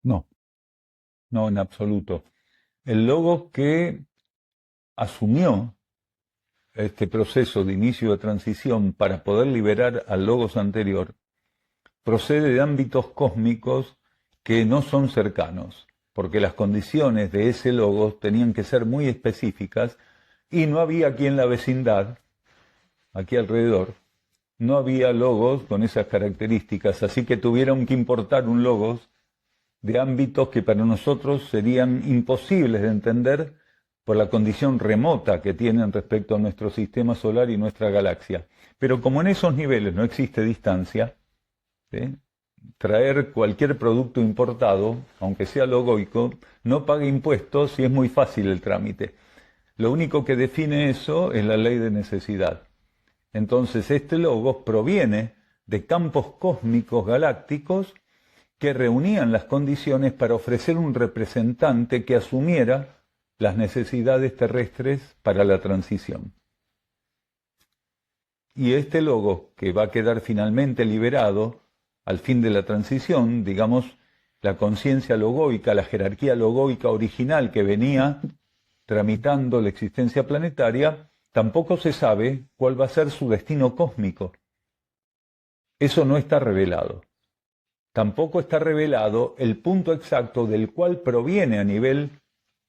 No, no en absoluto. El logos que asumió este proceso de inicio de transición para poder liberar al logos anterior procede de ámbitos cósmicos que no son cercanos, porque las condiciones de ese logos tenían que ser muy específicas y no había aquí en la vecindad, aquí alrededor, no había logos con esas características, así que tuvieron que importar un logos de ámbitos que para nosotros serían imposibles de entender por la condición remota que tienen respecto a nuestro sistema solar y nuestra galaxia. Pero como en esos niveles no existe distancia, ¿sí?, traer cualquier producto importado, aunque sea logoico, no paga impuestos y es muy fácil el trámite. Lo único que define eso es la ley de necesidad. Entonces este logos proviene de campos cósmicos galácticos que reunían las condiciones para ofrecer un representante que asumiera las necesidades terrestres para la transición. Y este logos, que va a quedar finalmente liberado al fin de la transición, digamos, la conciencia logoica, la jerarquía logoica original que venía tramitando la existencia planetaria, tampoco se sabe cuál va a ser su destino cósmico. Eso no está revelado. Tampoco está revelado el punto exacto del cual proviene a nivel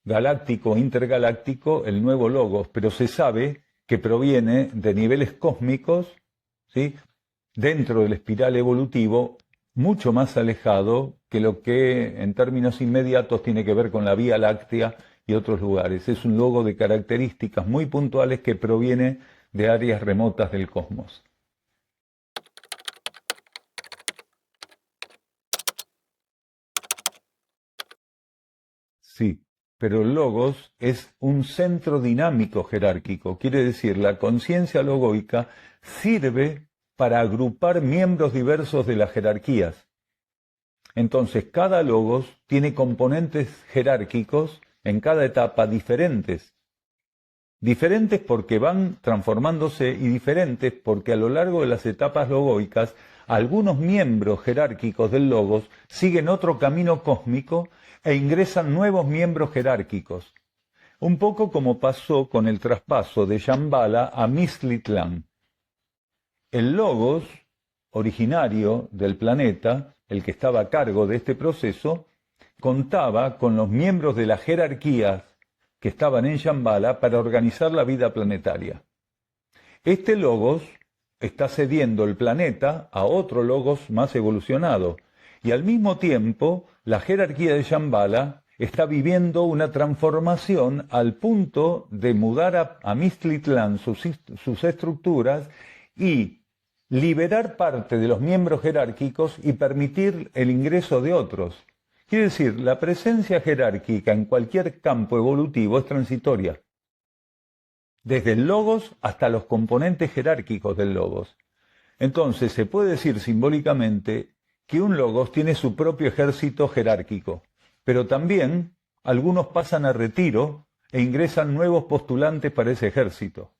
galáctico, intergaláctico, el nuevo logos, pero se sabe que proviene de niveles cósmicos, ¿sí?, dentro del espiral evolutivo, mucho más alejado que lo que en términos inmediatos tiene que ver con la Vía Láctea y otros lugares. Es un logo de características muy puntuales que proviene de áreas remotas del cosmos. Sí, pero el logos es un centro dinámico jerárquico. Quiere decir, la conciencia logoica sirve para agrupar miembros diversos de las jerarquías. Entonces, cada logos tiene componentes jerárquicos en cada etapa diferentes. Diferentes porque van transformándose y diferentes porque a lo largo de las etapas logoicas algunos miembros jerárquicos del logos siguen otro camino cósmico e ingresan nuevos miembros jerárquicos. Un poco como pasó con el traspaso de Shambhala a Miztlitlán. El logos originario del planeta, el que estaba a cargo de este proceso, contaba con los miembros de las jerarquías que estaban en Shambhala para organizar la vida planetaria. Este logos está cediendo el planeta a otro logos más evolucionado, y al mismo tiempo la jerarquía de Shambhala está viviendo una transformación al punto de mudar a Miztlitlán sus estructuras y liberar parte de los miembros jerárquicos y permitir el ingreso de otros. Quiere decir, la presencia jerárquica en cualquier campo evolutivo es transitoria, desde el logos hasta los componentes jerárquicos del logos. Entonces se puede decir simbólicamente que un logos tiene su propio ejército jerárquico, pero también algunos pasan a retiro e ingresan nuevos postulantes para ese ejército.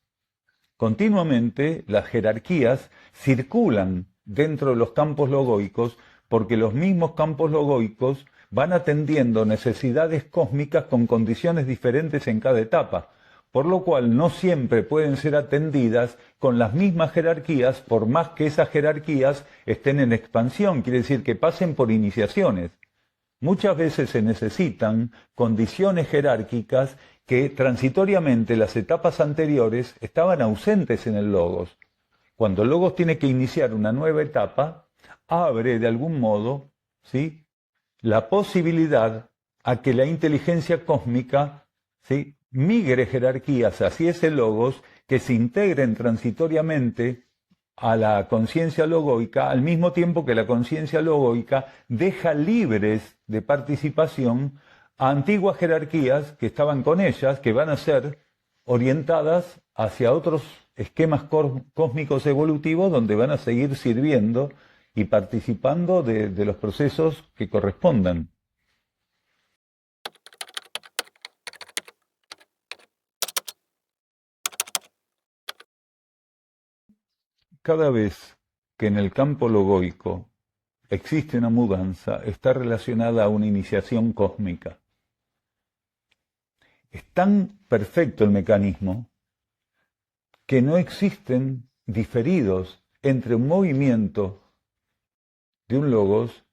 Continuamente las jerarquías circulan dentro de los campos logoicos porque los mismos campos logoicos van atendiendo necesidades cósmicas con condiciones diferentes en cada etapa, por lo cual no siempre pueden ser atendidas con las mismas jerarquías, por más que esas jerarquías estén en expansión, quiere decir que pasen por iniciaciones. Muchas veces se necesitan condiciones jerárquicas que transitoriamente las etapas anteriores estaban ausentes en el logos. Cuando el logos tiene que iniciar una nueva etapa, abre de algún modo, ¿sí?, la posibilidad a que la inteligencia cósmica, ¿sí?, migre jerarquías hacia ese logos, que se integren transitoriamente a la conciencia logoica, al mismo tiempo que la conciencia logoica deja libres de participación a antiguas jerarquías que estaban con ellas, que van a ser orientadas hacia otros esquemas cósmicos evolutivos donde van a seguir sirviendo y participando de los procesos que correspondan. Cada vez que en el campo logoico existe una mudanza, está relacionada a una iniciación cósmica. Es tan perfecto el mecanismo que no existen diferidos entre un movimiento de un logos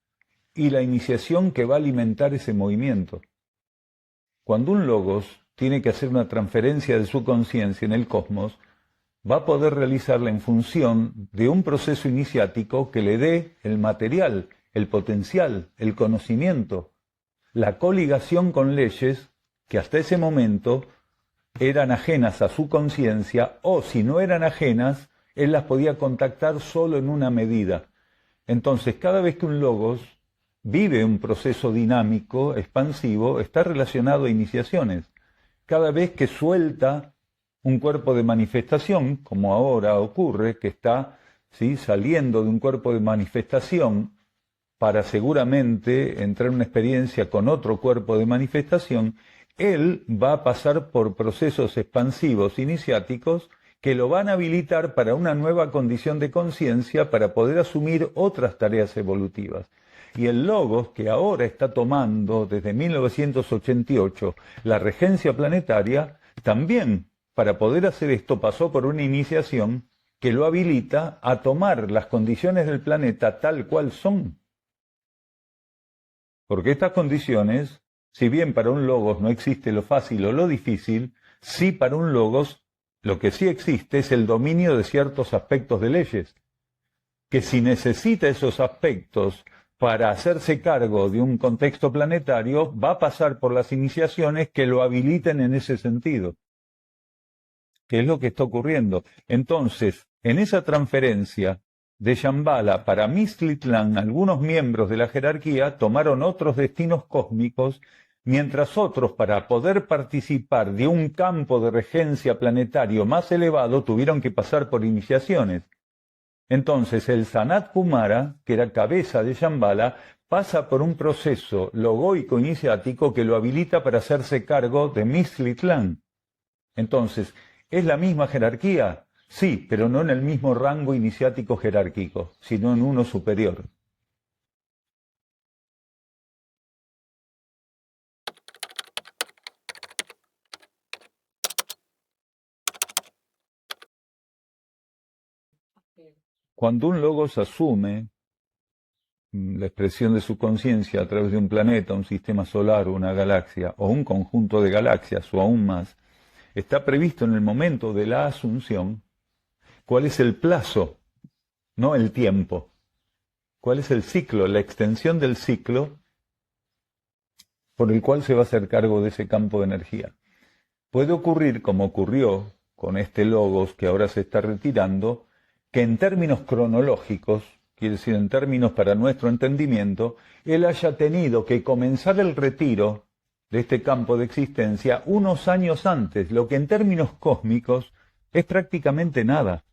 y la iniciación que va a alimentar ese movimiento. Cuando un logos tiene que hacer una transferencia de su conciencia en el cosmos, va a poder realizarla en función de un proceso iniciático que le dé el material, el potencial, el conocimiento, la coligación con leyes que hasta ese momento eran ajenas a su conciencia, o si no eran ajenas, él las podía contactar solo en una medida. Entonces, cada vez que un logos vive un proceso dinámico, expansivo, está relacionado a iniciaciones. Cada vez que suelta un cuerpo de manifestación, como ahora ocurre, que está saliendo de un cuerpo de manifestación para seguramente entrar en una experiencia con otro cuerpo de manifestación, él va a pasar por procesos expansivos iniciáticos que lo van a habilitar para una nueva condición de conciencia para poder asumir otras tareas evolutivas. Y el Logos, que ahora está tomando desde 1988 la regencia planetaria, también para poder hacer esto pasó por una iniciación que lo habilita a tomar las condiciones del planeta tal cual son. Porque estas condiciones, si bien para un logos no existe lo fácil o lo difícil, sí para un logos lo que sí existe es el dominio de ciertos aspectos de leyes, que si necesita esos aspectos para hacerse cargo de un contexto planetario, va a pasar por las iniciaciones que lo habiliten en ese sentido, que es lo que está ocurriendo. Entonces, en esa transferencia de Shambhala para Mixtlitlán, algunos miembros de la jerarquía tomaron otros destinos cósmicos, mientras otros, para poder participar de un campo de regencia planetario más elevado, tuvieron que pasar por iniciaciones. Entonces, el Sanat Kumara, que era cabeza de Shambhala, pasa por un proceso logoico iniciático que lo habilita para hacerse cargo de Mixtlitlán. Entonces, ¿es la misma jerarquía? Sí, pero no en el mismo rango iniciático jerárquico, sino en uno superior. Cuando un logos asume la expresión de su conciencia a través de un planeta, un sistema solar o una galaxia, o un conjunto de galaxias, o aún más, está previsto en el momento de la asunción cuál es el plazo, no el tiempo. ¿Cuál es el ciclo, la extensión del ciclo por el cual se va a hacer cargo de ese campo de energía? Puede ocurrir, como ocurrió con este logos que ahora se está retirando, que en términos cronológicos, quiere decir en términos para nuestro entendimiento, él haya tenido que comenzar el retiro de este campo de existencia unos años antes, lo que en términos cósmicos es prácticamente nada.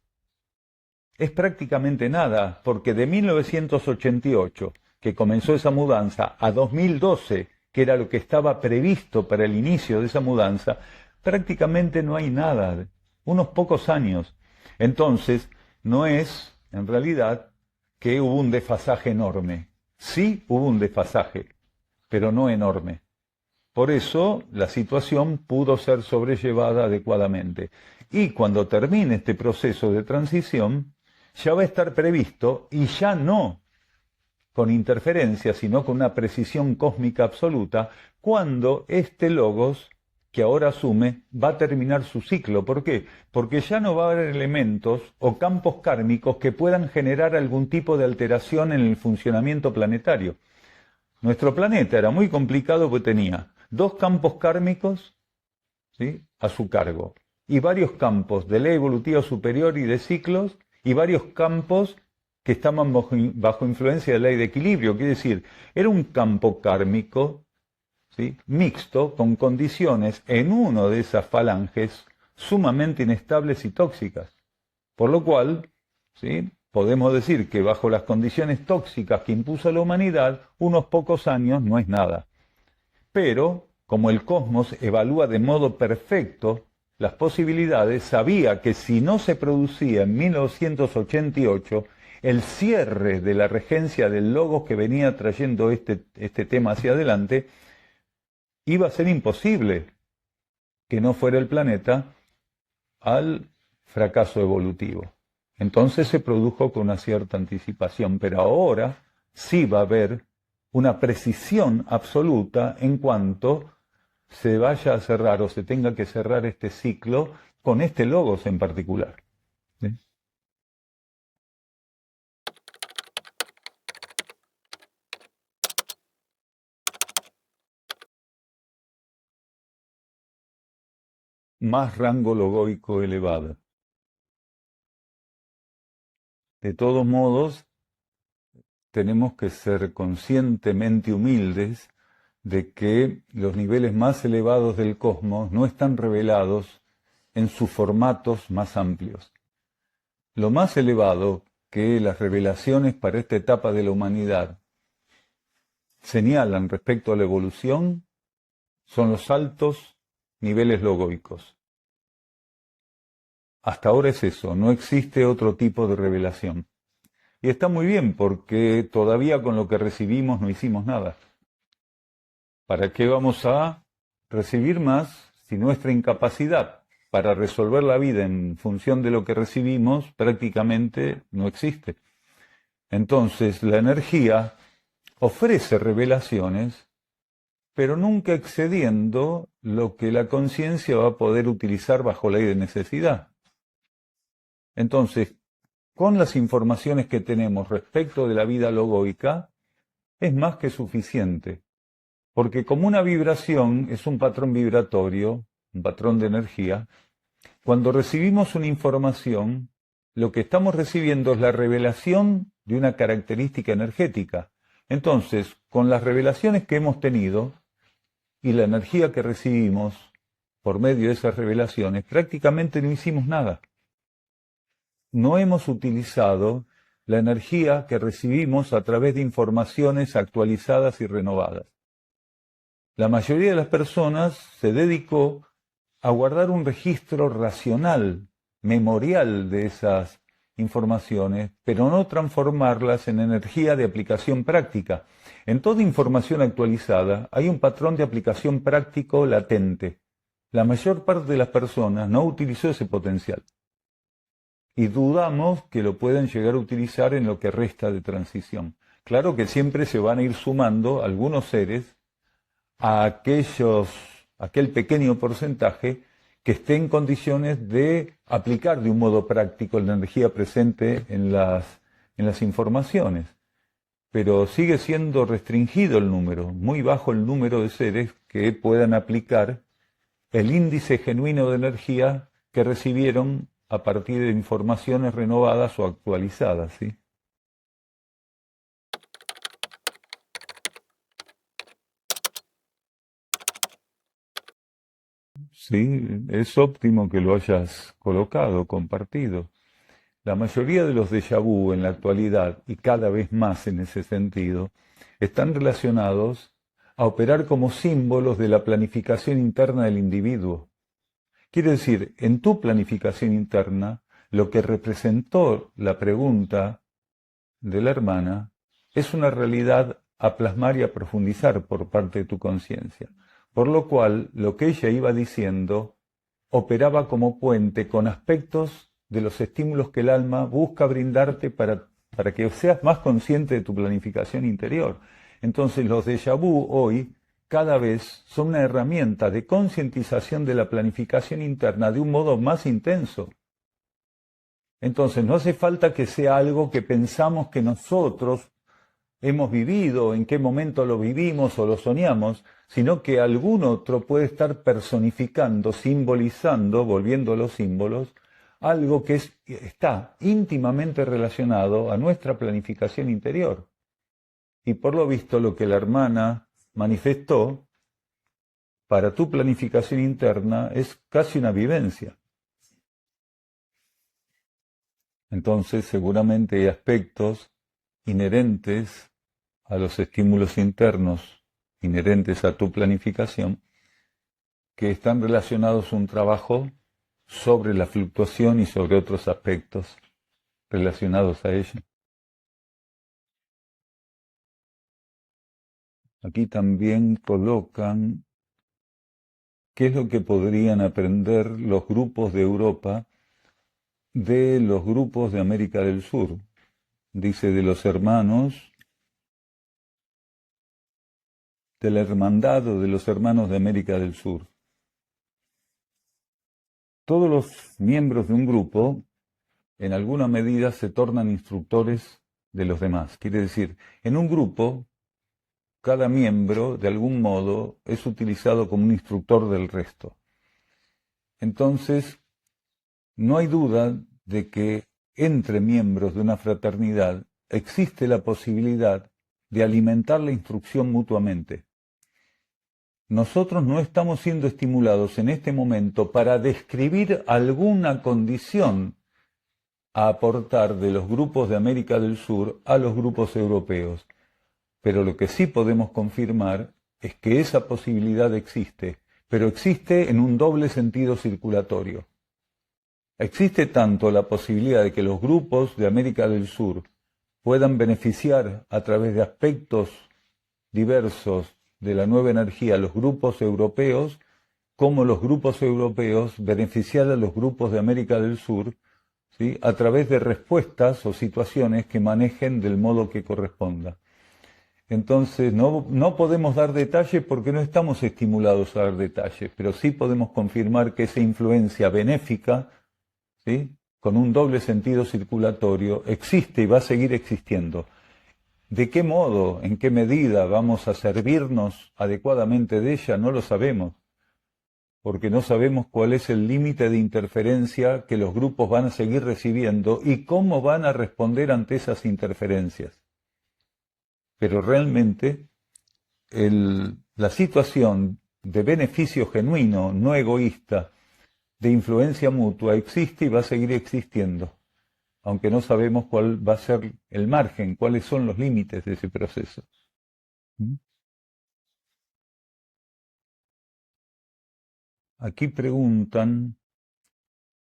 Es prácticamente nada, porque de 1988, que comenzó esa mudanza, a 2012, que era lo que estaba previsto para el inicio de esa mudanza, prácticamente no hay nada, unos pocos años. Entonces, no es, en realidad, que hubo un desfasaje enorme. Sí hubo un desfasaje, pero no enorme. Por eso, la situación pudo ser sobrellevada adecuadamente. Y cuando termine este proceso de transición, ya va a estar previsto, y ya no con interferencia, sino con una precisión cósmica absoluta, cuando este logos, que ahora asume, va a terminar su ciclo. ¿Por qué? Porque ya no va a haber elementos o campos kármicos que puedan generar algún tipo de alteración en el funcionamiento planetario. Nuestro planeta era muy complicado porque tenía 2 campos kármicos, ¿sí?, a su cargo, y varios campos de ley evolutiva superior y de ciclos, y varios campos que estaban bajo influencia de la ley de equilibrio. Quiere decir, era un campo kármico, ¿sí?, mixto, con condiciones en uno de esas falanges sumamente inestables y tóxicas. Por lo cual, ¿sí?, podemos decir que bajo las condiciones tóxicas que impuso la humanidad, unos pocos años no es nada. Pero, como el cosmos evalúa de modo perfecto las posibilidades, sabía que si no se producía en 1988, el cierre de la regencia del Logos que venía trayendo este tema hacia adelante, iba a ser imposible que no fuera el planeta al fracaso evolutivo. Entonces se produjo con una cierta anticipación, pero ahora sí va a haber una precisión absoluta en cuanto se vaya a cerrar o se tenga que cerrar este ciclo con este Logos en particular. ¿Sí? Más rango logoico elevado. De todos modos, tenemos que ser conscientemente humildes de que los niveles más elevados del cosmos no están revelados en sus formatos más amplios. Lo más elevado que las revelaciones para esta etapa de la humanidad señalan respecto a la evolución son los altos niveles logoicos. Hasta ahora es eso, no existe otro tipo de revelación. Y está muy bien porque todavía con lo que recibimos no hicimos nada. ¿Para qué vamos a recibir más si nuestra incapacidad para resolver la vida en función de lo que recibimos prácticamente no existe? Entonces la energía ofrece revelaciones, pero nunca excediendo lo que la conciencia va a poder utilizar bajo ley de necesidad. Entonces, con las informaciones que tenemos respecto de la vida logoica, es más que suficiente. Porque como una vibración es un patrón vibratorio, un patrón de energía, cuando recibimos una información, lo que estamos recibiendo es la revelación de una característica energética. Entonces, con las revelaciones que hemos tenido y la energía que recibimos por medio de esas revelaciones, prácticamente no hicimos nada. No hemos utilizado la energía que recibimos a través de informaciones actualizadas y renovadas. La mayoría de las personas se dedicó a guardar un registro racional, memorial de esas informaciones, pero no transformarlas en energía de aplicación práctica. En toda información actualizada hay un patrón de aplicación práctico latente. La mayor parte de las personas no utilizó ese potencial. Y dudamos que lo puedan llegar a utilizar en lo que resta de transición. Claro que siempre se van a ir sumando algunos seres a aquel pequeño porcentaje que esté en condiciones de aplicar de un modo práctico la energía presente en las informaciones. Pero sigue siendo restringido el número, muy bajo el número de seres que puedan aplicar el índice genuino de energía que recibieron a partir de informaciones renovadas o actualizadas, ¿sí? Sí, es óptimo que lo hayas colocado, compartido. La mayoría de los déjà vu en la actualidad, y cada vez más en ese sentido, están relacionados a operar como símbolos de la planificación interna del individuo. Quiere decir, en tu planificación interna, lo que representó la pregunta de la hermana es una realidad a plasmar y a profundizar por parte de tu conciencia. Por lo cual, lo que ella iba diciendo operaba como puente con aspectos de los estímulos que el alma busca brindarte para que seas más consciente de tu planificación interior. Entonces, los déjà vu hoy cada vez son una herramienta de concientización de la planificación interna de un modo más intenso. Entonces, no hace falta que sea algo que pensamos que nosotros hemos vivido, en qué momento lo vivimos o lo soñamos, sino que algún otro puede estar personificando, simbolizando, volviendo los símbolos, algo que está íntimamente relacionado a nuestra planificación interior. Y por lo visto lo que la hermana manifestó para tu planificación interna es casi una vivencia. Entonces seguramente hay aspectos inherentes a los estímulos internos, inherentes a tu planificación, que están relacionados a un trabajo sobre la fluctuación y sobre otros aspectos relacionados a ella. Aquí también colocan qué es lo que podrían aprender los grupos de Europa de los grupos de América del Sur. Dice de los hermanos, de la hermandad o de los hermanos de América del Sur. Todos los miembros de un grupo, en alguna medida, se tornan instructores de los demás. Quiere decir, en un grupo, cada miembro, de algún modo, es utilizado como un instructor del resto. Entonces, no hay duda de que entre miembros de una fraternidad existe la posibilidad de alimentar la instrucción mutuamente. Nosotros no estamos siendo estimulados en este momento para describir alguna condición a aportar de los grupos de América del Sur a los grupos europeos. Pero lo que sí podemos confirmar es que esa posibilidad existe, pero existe en un doble sentido circulatorio. Existe tanto la posibilidad de que los grupos de América del Sur puedan beneficiar a través de aspectos diversos de la nueva energía a los grupos europeos, como los grupos europeos beneficiar a los grupos de América del Sur, ¿sí?, a través de respuestas o situaciones que manejen del modo que corresponda. Entonces, no podemos dar detalles porque no estamos estimulados a dar detalles, pero sí podemos confirmar que esa influencia benéfica, ¿sí?, con un doble sentido circulatorio, existe y va a seguir existiendo. ¿De qué modo, en qué medida vamos a servirnos adecuadamente de ella? No lo sabemos, porque no sabemos cuál es el límite de interferencia que los grupos van a seguir recibiendo y cómo van a responder ante esas interferencias. Pero realmente la situación de beneficio genuino, no egoísta, de influencia mutua existe y va a seguir existiendo, aunque no sabemos cuál va a ser el margen, cuáles son los límites de ese proceso. Aquí preguntan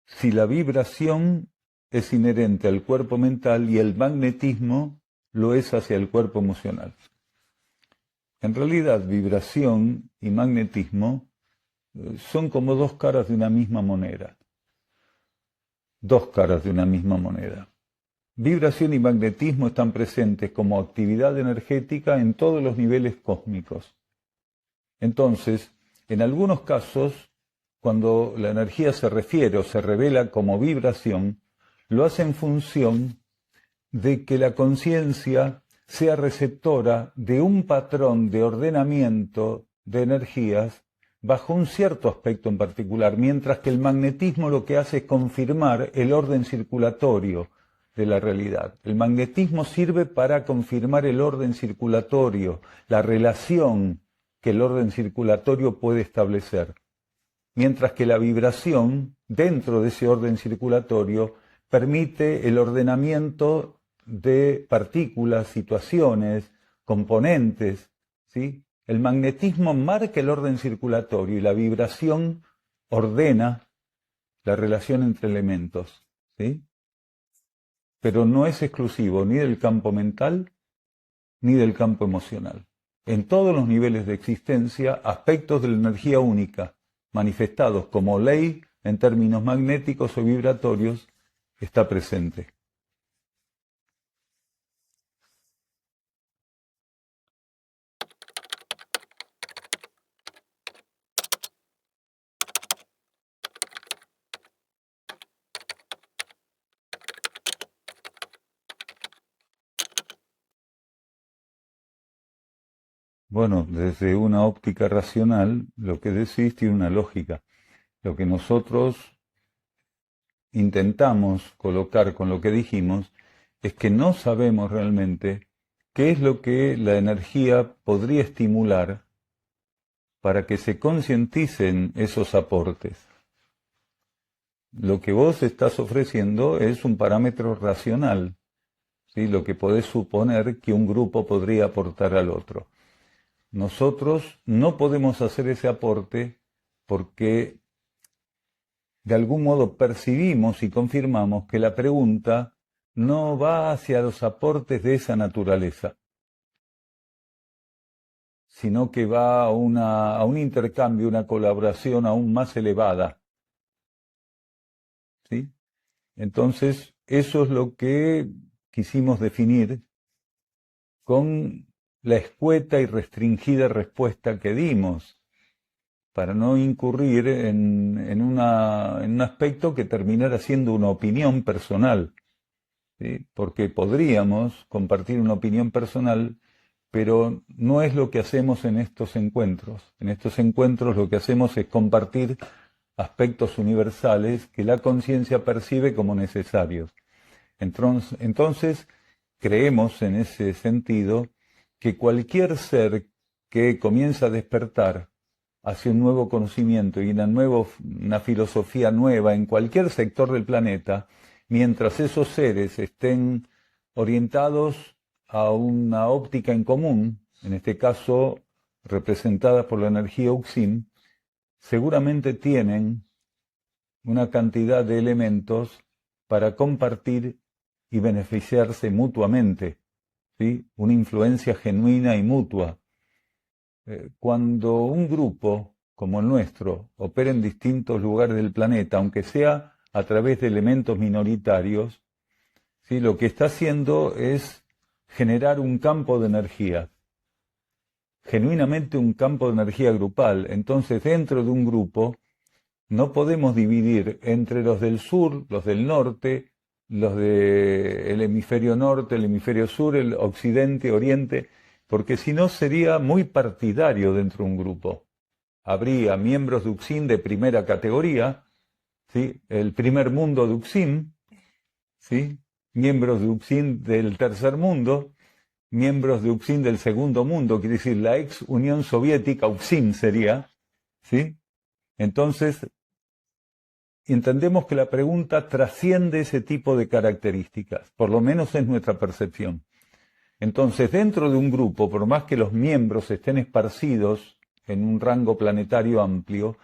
si la vibración es inherente al cuerpo mental y el magnetismo lo es hacia el cuerpo emocional. En realidad, vibración y magnetismo son como dos caras de una misma moneda. Dos caras de una misma moneda. Vibración y magnetismo están presentes como actividad energética en todos los niveles cósmicos. Entonces, en algunos casos, cuando la energía se refiere o se revela como vibración, lo hace en función de que la conciencia sea receptora de un patrón de ordenamiento de energías bajo un cierto aspecto en particular, mientras que el magnetismo lo que hace es confirmar el orden circulatorio de la realidad. El magnetismo sirve para confirmar el orden circulatorio, la relación que el orden circulatorio puede establecer, mientras que la vibración, dentro de ese orden circulatorio, permite el ordenamiento de partículas, situaciones, componentes, ¿sí? El magnetismo marca el orden circulatorio y la vibración ordena la relación entre elementos, ¿sí? Pero no es exclusivo ni del campo mental ni del campo emocional. En todos los niveles de existencia, aspectos de la energía única, manifestados como ley en términos magnéticos o vibratorios, está presente. Bueno, desde una óptica racional, lo que decís tiene una lógica. Lo que nosotros intentamos colocar con lo que dijimos es que no sabemos realmente qué es lo que la energía podría estimular para que se concienticen esos aportes. Lo que vos estás ofreciendo es un parámetro racional, ¿sí?, lo que podés suponer que un grupo podría aportar al otro. Nosotros no podemos hacer ese aporte porque de algún modo percibimos y confirmamos que la pregunta no va hacia los aportes de esa naturaleza. sino que va a un intercambio, una colaboración aún más elevada. ¿Sí? Entonces, eso es lo que quisimos definir con la escueta y restringida respuesta que dimos, para no incurrir en un aspecto que terminara siendo una opinión personal, ¿sí? Porque podríamos compartir una opinión personal, pero no es lo que hacemos en estos encuentros. En estos encuentros lo que hacemos es compartir aspectos universales que la conciencia percibe como necesarios. Entonces, creemos en ese sentido que cualquier ser que comienza a despertar hacia un nuevo conocimiento y una filosofía nueva en cualquier sector del planeta, mientras esos seres estén orientados a una óptica en común, en este caso representada por la energía Uxim, seguramente tienen una cantidad de elementos para compartir y beneficiarse mutuamente, ¿sí? Una influencia genuina y mutua. Cuando un grupo como el nuestro opera en distintos lugares del planeta, aunque sea a través de elementos minoritarios, ¿sí? Lo que está haciendo es generar un campo de energía, genuinamente un campo de energía grupal. Entonces, dentro de un grupo, no podemos dividir entre los del sur, los del norte, los del hemisferio norte, el hemisferio sur, el occidente, oriente, porque si no sería muy partidario dentro de un grupo. Habría miembros de Uxim de primera categoría, ¿sí? El primer mundo de Uxim, ¿sí? Miembros de Uxim del tercer mundo, miembros de Uxim del segundo mundo, quiere decir la ex Unión Soviética, Uxim sería, ¿sí? Entonces, entendemos que la pregunta trasciende ese tipo de características, por lo menos es nuestra percepción. Entonces, dentro de un grupo, por más que los miembros estén esparcidos en un rango planetario amplio,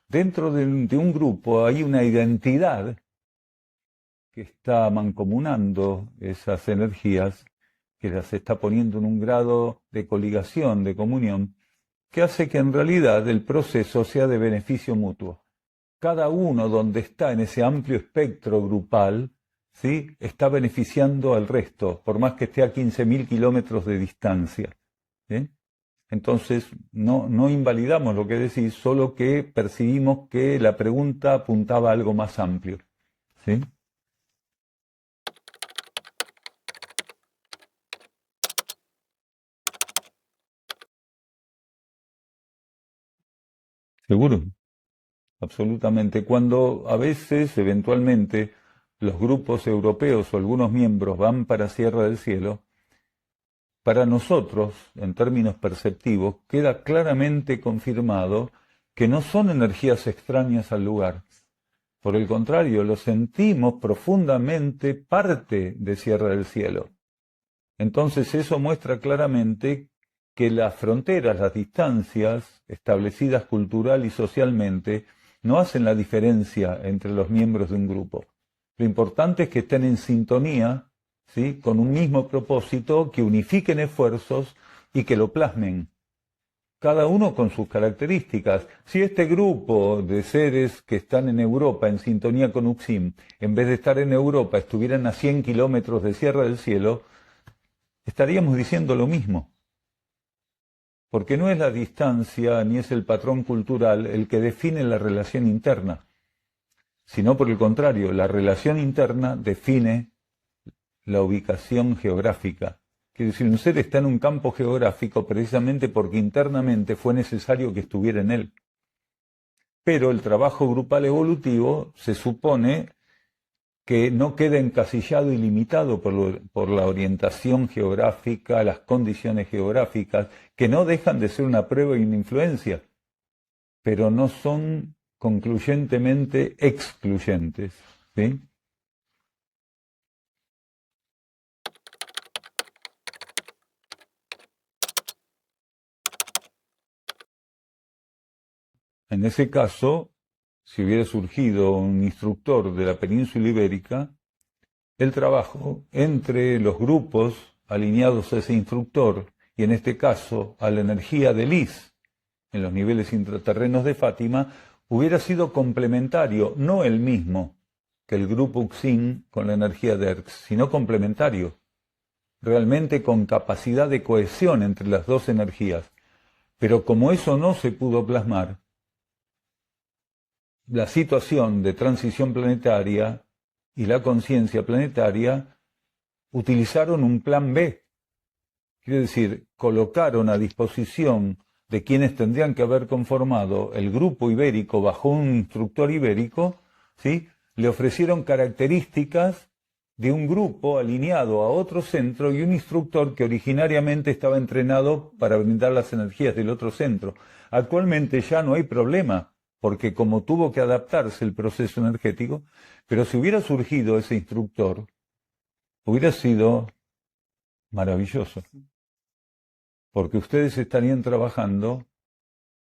dentro de un grupo hay una identidad que está mancomunando esas energías, que las está poniendo en un grado de coligación, de comunión, que hace que en realidad el proceso sea de beneficio mutuo. Cada uno donde está en ese amplio espectro grupal, ¿sí? Está beneficiando al resto, por más que esté a 15.000 kilómetros de distancia. ¿Sí? Entonces, no invalidamos lo que decís, solo que percibimos que la pregunta apuntaba a algo más amplio. ¿Sí? ¿Seguro? Absolutamente. Cuando a veces, eventualmente, los grupos europeos o algunos miembros van para Sierra del Cielo, para nosotros, en términos perceptivos, queda claramente confirmado que no son energías extrañas al lugar. Por el contrario, lo sentimos profundamente parte de Sierra del Cielo. Entonces eso muestra claramente que las fronteras, las distancias establecidas cultural y socialmente, no hacen la diferencia entre los miembros de un grupo. Lo importante es que estén en sintonía, ¿sí? Con un mismo propósito, que unifiquen esfuerzos y que lo plasmen, cada uno con sus características. Si este grupo de seres que están en Europa en sintonía con Uxim, en vez de estar en Europa, estuvieran a 100 kilómetros de Sierra del Cielo, estaríamos diciendo lo mismo. Porque no es la distancia ni es el patrón cultural el que define la relación interna, sino por el contrario, la relación interna define la ubicación geográfica. Quiere decir, un ser está en un campo geográfico precisamente porque internamente fue necesario que estuviera en él. Pero el trabajo grupal evolutivo se supone que no queda encasillado y limitado por la orientación geográfica, las condiciones geográficas, que no dejan de ser una prueba y una influencia, pero no son concluyentemente excluyentes, ¿sí? En ese caso, si hubiera surgido un instructor de la península ibérica, el trabajo entre los grupos alineados a ese instructor y en este caso a la energía de Lis en los niveles intraterrenos de Fátima, hubiera sido complementario, no el mismo que el grupo Uxin con la energía de Erx, sino complementario, realmente con capacidad de cohesión entre las dos energías. Pero como eso no se pudo plasmar, la situación de transición planetaria y la conciencia planetaria utilizaron un plan B. Quiere decir, colocaron a disposición de quienes tendrían que haber conformado el grupo ibérico bajo un instructor ibérico, ¿sí? Le ofrecieron características de un grupo alineado a otro centro y un instructor que originariamente estaba entrenado para brindar las energías del otro centro. Actualmente ya no hay problema, porque como tuvo que adaptarse el proceso energético, pero si hubiera surgido ese instructor, hubiera sido maravilloso, porque ustedes estarían trabajando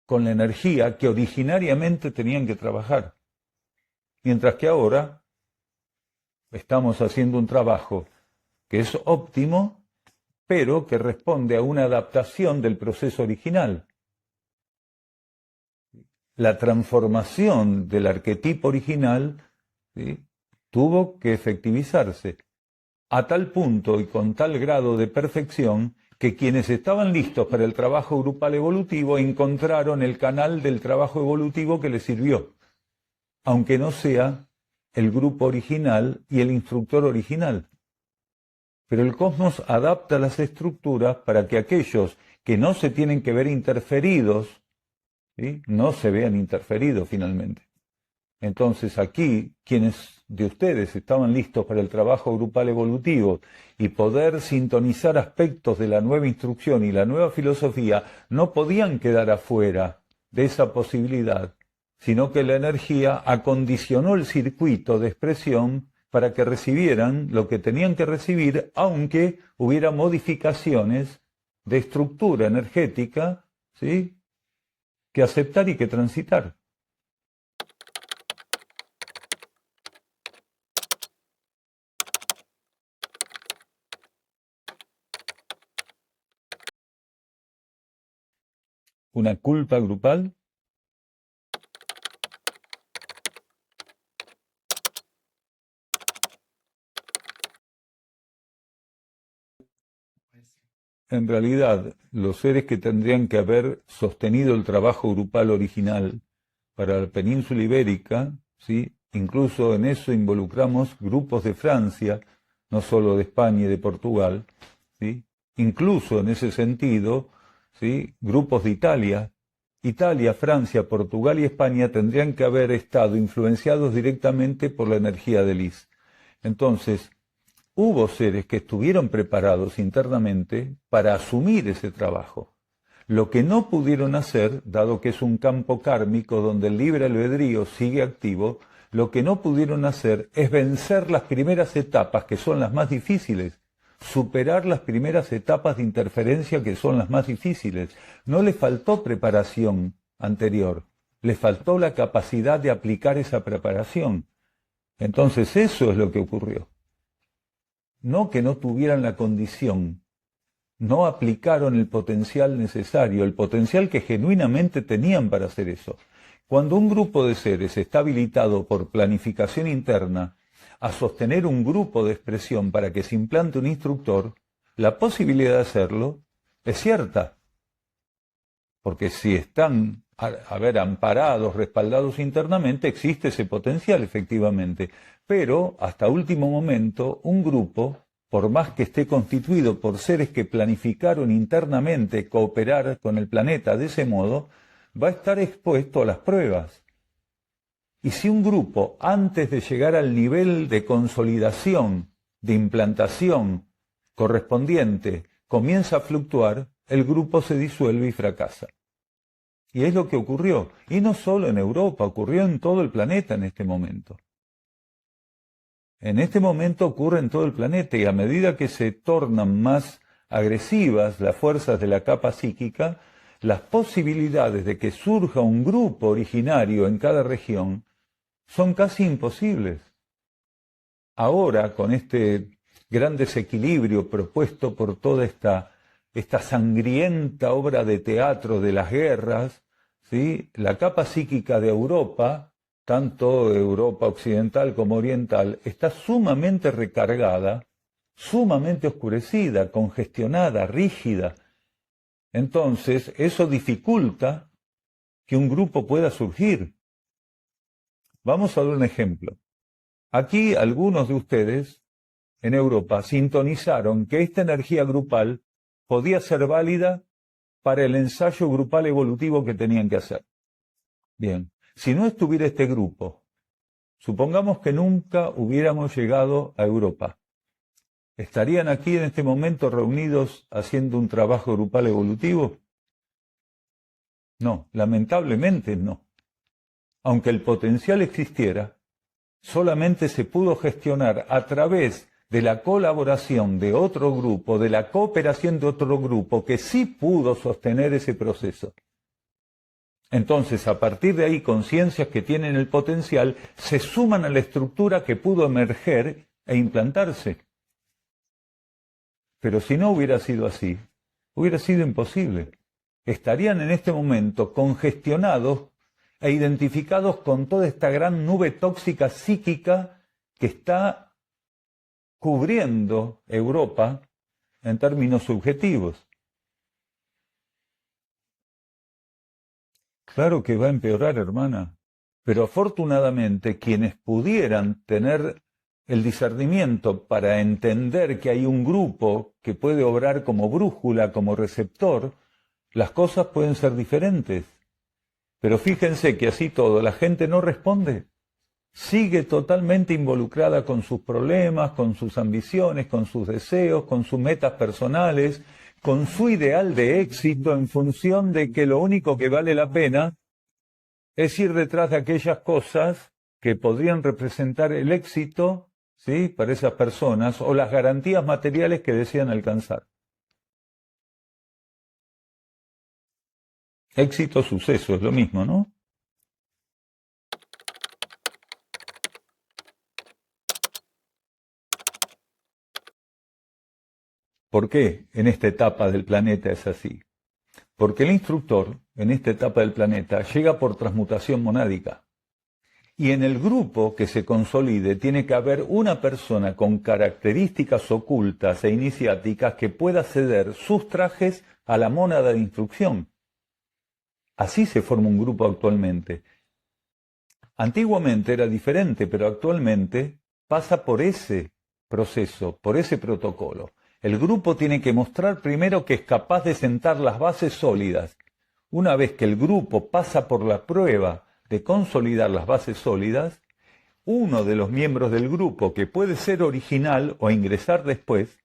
con la energía que originariamente tenían que trabajar, mientras que ahora estamos haciendo un trabajo que es óptimo, pero que responde a una adaptación del proceso original. La transformación del arquetipo original, ¿sí?, tuvo que efectivizarse a tal punto y con tal grado de perfección que quienes estaban listos para el trabajo grupal evolutivo encontraron el canal del trabajo evolutivo que les sirvió, aunque no sea el grupo original y el instructor original. Pero el cosmos adapta las estructuras para que aquellos que no se tienen que ver interferidos, ¿sí?, no se vean interferidos finalmente. Entonces aquí, quienes de ustedes estaban listos para el trabajo grupal evolutivo y poder sintonizar aspectos de la nueva instrucción y la nueva filosofía, no podían quedar afuera de esa posibilidad, sino que la energía acondicionó el circuito de expresión para que recibieran lo que tenían que recibir, aunque hubiera modificaciones de estructura energética, ¿sí?, que aceptar y que transitar. ¿Una culpa grupal? En realidad, los seres que tendrían que haber sostenido el trabajo grupal original para la península ibérica, ¿sí?, incluso en eso involucramos grupos de Francia, no solo de España y de Portugal, ¿sí?, incluso en ese sentido, ¿sí?, grupos de Italia. Italia, Francia, Portugal y España tendrían que haber estado influenciados directamente por la energía de Lis. Entonces, hubo seres que estuvieron preparados internamente para asumir ese trabajo. Lo que no pudieron hacer, dado que es un campo kármico donde el libre albedrío sigue activo, lo que no pudieron hacer es vencer las primeras etapas, que son las más difíciles, superar las primeras etapas de interferencia, que son las más difíciles. No les faltó preparación anterior, les faltó la capacidad de aplicar esa preparación. Entonces eso es lo que ocurrió. No que no tuvieran la condición, no aplicaron el potencial necesario, el potencial que genuinamente tenían para hacer eso. Cuando un grupo de seres está habilitado por planificación interna a sostener un grupo de expresión para que se implante un instructor, la posibilidad de hacerlo es cierta. Porque si están, amparados, respaldados internamente, existe ese potencial, efectivamente. Pero, hasta último momento, un grupo, por más que esté constituido por seres que planificaron internamente cooperar con el planeta de ese modo, va a estar expuesto a las pruebas. Y si un grupo, antes de llegar al nivel de consolidación, de implantación correspondiente, comienza a fluctuar, el grupo se disuelve y fracasa. Y es lo que ocurrió. Y no solo en Europa, ocurrió en todo el planeta en este momento. En este momento ocurre en todo el planeta, y a medida que se tornan más agresivas las fuerzas de la capa psíquica, las posibilidades de que surja un grupo originario en cada región son casi imposibles. Ahora, con este gran desequilibrio propuesto por toda esta esta sangrienta obra de teatro de las guerras, ¿sí? La capa psíquica de Europa, tanto Europa occidental como oriental, está sumamente recargada, sumamente oscurecida, congestionada, rígida. Entonces, eso dificulta que un grupo pueda surgir. Vamos a dar un ejemplo. Aquí algunos de ustedes en Europa sintonizaron que esta energía grupal podía ser válida para el ensayo grupal evolutivo que tenían que hacer. Bien, si no estuviera este grupo, supongamos que nunca hubiéramos llegado a Europa. ¿Estarían aquí en este momento reunidos haciendo un trabajo grupal evolutivo? No, lamentablemente no. Aunque el potencial existiera, solamente se pudo gestionar a través de la colaboración de otro grupo, de la cooperación de otro grupo, que sí pudo sostener ese proceso. Entonces, a partir de ahí, conciencias que tienen el potencial se suman a la estructura que pudo emerger e implantarse. Pero si no hubiera sido así, hubiera sido imposible. Estarían en este momento congestionados e identificados con toda esta gran nube tóxica psíquica que está cubriendo Europa en términos subjetivos. Claro que va a empeorar, hermana, pero afortunadamente quienes pudieran tener el discernimiento para entender que hay un grupo que puede obrar como brújula, como receptor, las cosas pueden ser diferentes. Pero fíjense que así todo, la gente no responde. Sigue totalmente involucrada con sus problemas, con sus ambiciones, con sus deseos, con sus metas personales, con su ideal de éxito en función de que lo único que vale la pena es ir detrás de aquellas cosas que podrían representar el éxito, ¿sí?, para esas personas o las garantías materiales que desean alcanzar. Éxito, suceso, es lo mismo, ¿no? ¿Por qué en esta etapa del planeta es así? Porque el instructor, en esta etapa del planeta, llega por transmutación monádica. Y en el grupo que se consolide tiene que haber una persona con características ocultas e iniciáticas que pueda ceder sus trajes a la mónada de instrucción. Así se forma un grupo actualmente. Antiguamente era diferente, pero actualmente pasa por ese proceso, por ese protocolo. El grupo tiene que mostrar primero que es capaz de sentar las bases sólidas. Una vez que el grupo pasa por la prueba de consolidar las bases sólidas, uno de los miembros del grupo, que puede ser original o ingresar después,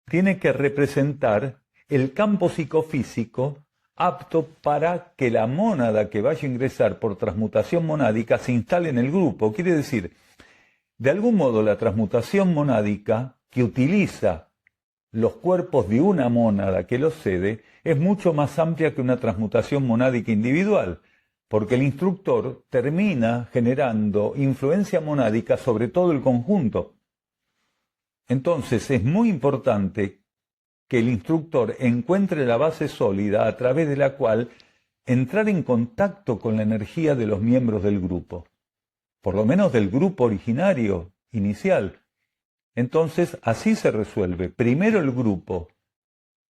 tiene que representar el campo psicofísico apto para que la mónada que vaya a ingresar por transmutación monádica se instale en el grupo. Quiere decir, de algún modo la transmutación monádica que utiliza los cuerpos de una mónada que los cede es mucho más amplia que una transmutación monádica individual, porque el instructor termina generando influencia monádica sobre todo el conjunto. Entonces es muy importante que el instructor encuentre la base sólida a través de la cual entrar en contacto con la energía de los miembros del grupo, por lo menos del grupo originario, inicial. Entonces, así se resuelve. Primero el grupo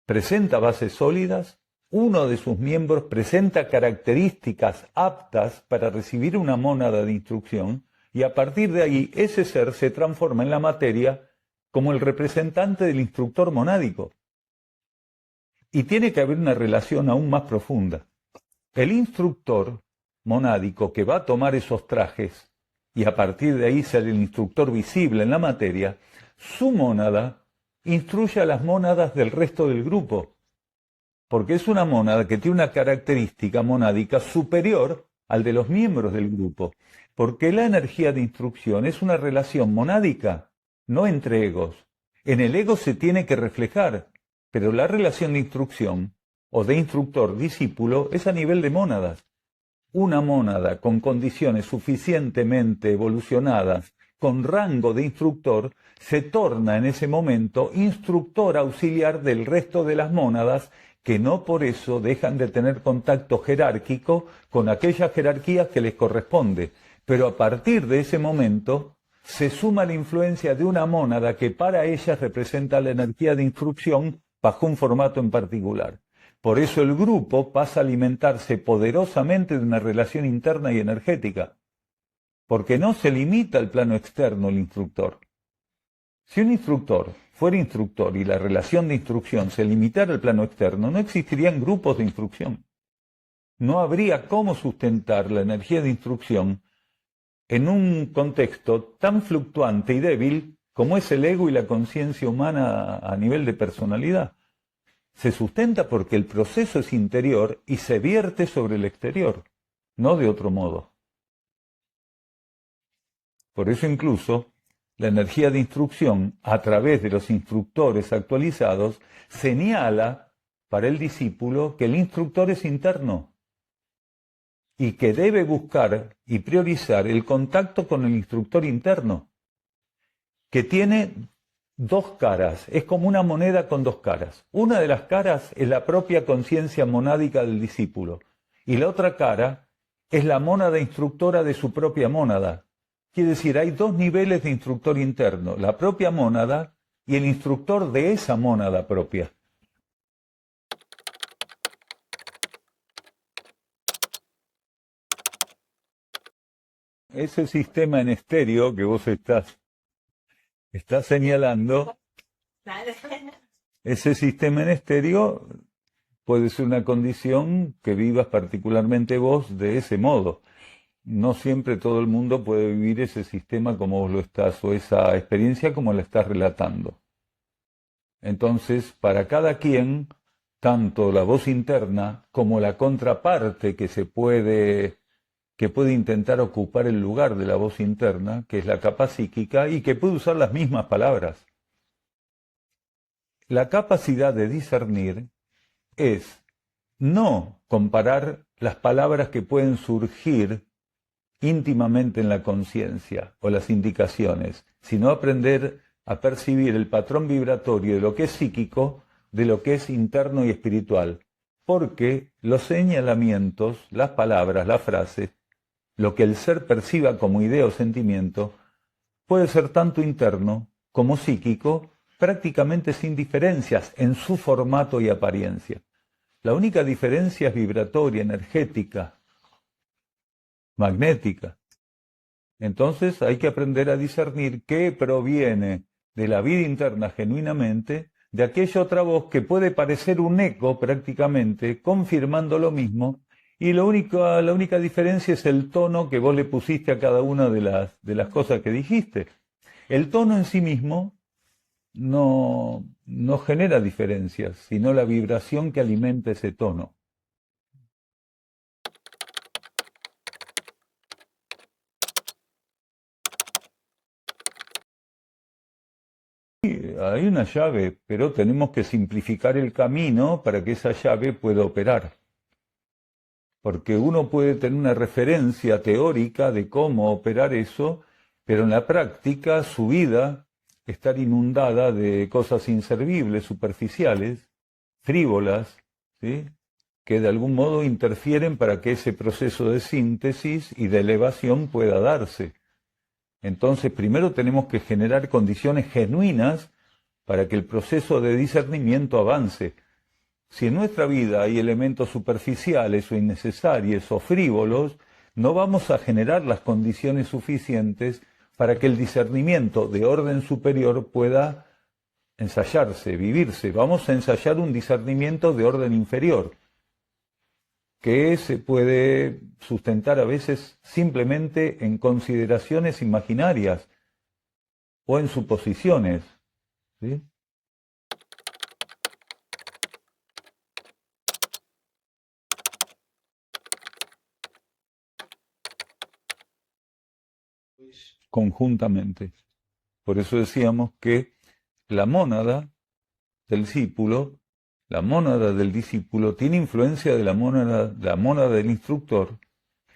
presenta bases sólidas, uno de sus miembros presenta características aptas para recibir una mónada de instrucción, y a partir de ahí ese ser se transforma en la materia como el representante del instructor monádico. Y tiene que haber una relación aún más profunda. El instructor monádico que va a tomar esos trajes, y a partir de ahí ser el instructor visible en la materia, su mónada instruye a las mónadas del resto del grupo, porque es una mónada que tiene una característica monádica superior al de los miembros del grupo, porque la energía de instrucción es una relación monádica, no entre egos. En el ego se tiene que reflejar, pero la relación de instrucción, o de instructor-discípulo, es a nivel de mónadas. Una mónada con condiciones suficientemente evolucionadas con rango de instructor, se torna en ese momento instructor auxiliar del resto de las mónadas, que no por eso dejan de tener contacto jerárquico con aquellas jerarquías que les corresponde. Pero a partir de ese momento se suma la influencia de una mónada que para ellas representa la energía de instrucción bajo un formato en particular. Por eso el grupo pasa a alimentarse poderosamente de una relación interna y energética, porque no se limita al plano externo el instructor. Si un instructor fuera instructor y la relación de instrucción se limitara al plano externo, no existirían grupos de instrucción. No habría cómo sustentar la energía de instrucción en un contexto tan fluctuante y débil como es el ego y la conciencia humana a nivel de personalidad. Se sustenta porque el proceso es interior y se vierte sobre el exterior, no de otro modo. Por eso incluso la energía de instrucción, a través de los instructores actualizados, señala para el discípulo que el instructor es interno y que debe buscar y priorizar el contacto con el instructor interno, que tiene dos caras, es como una moneda con dos caras. Una de las caras es la propia conciencia monádica del discípulo, y la otra cara es la mónada instructora de su propia mónada. Quiere decir, hay dos niveles de instructor interno, la propia mónada y el instructor de esa mónada propia. Ese sistema en estéreo que vos estás señalando, ese sistema en estéreo puede ser una condición que vivas particularmente vos de ese modo. No siempre todo el mundo puede vivir ese sistema como vos lo estás, o esa experiencia como la estás relatando. Entonces, para cada quien, tanto la voz interna como la contraparte que puede intentar ocupar el lugar de la voz interna, que es la capa psíquica, y que puede usar las mismas palabras. La capacidad de discernir es no comparar las palabras que pueden surgir íntimamente en la conciencia o las indicaciones, sino aprender a percibir el patrón vibratorio de lo que es psíquico, de lo que es interno y espiritual, porque los señalamientos, las palabras, las frases, lo que el ser perciba como idea o sentimiento, puede ser tanto interno como psíquico, prácticamente sin diferencias en su formato y apariencia. La única diferencia es vibratoria, energética, magnética. Entonces hay que aprender a discernir qué proviene de la vida interna genuinamente, de aquella otra voz que puede parecer un eco prácticamente, confirmando lo mismo, y la única diferencia es el tono que vos le pusiste a cada una de las cosas que dijiste. El tono en sí mismo no genera diferencias, sino la vibración que alimenta ese tono. Hay una llave, pero tenemos que simplificar el camino para que esa llave pueda operar. Porque uno puede tener una referencia teórica de cómo operar eso, pero en la práctica su vida estar inundada de cosas inservibles, superficiales, frívolas, ¿sí?, que de algún modo interfieren para que ese proceso de síntesis y de elevación pueda darse. Entonces, primero tenemos que generar condiciones genuinas para que el proceso de discernimiento avance. Si en nuestra vida hay elementos superficiales o innecesarios o frívolos, no vamos a generar las condiciones suficientes para que el discernimiento de orden superior pueda ensayarse, vivirse. Vamos a ensayar un discernimiento de orden inferior, que se puede sustentar a veces simplemente en consideraciones imaginarias o en suposiciones, ¿sí? Conjuntamente. Por eso decíamos que la mónada del discípulo, la mónada del discípulo tiene influencia de la mónada del instructor,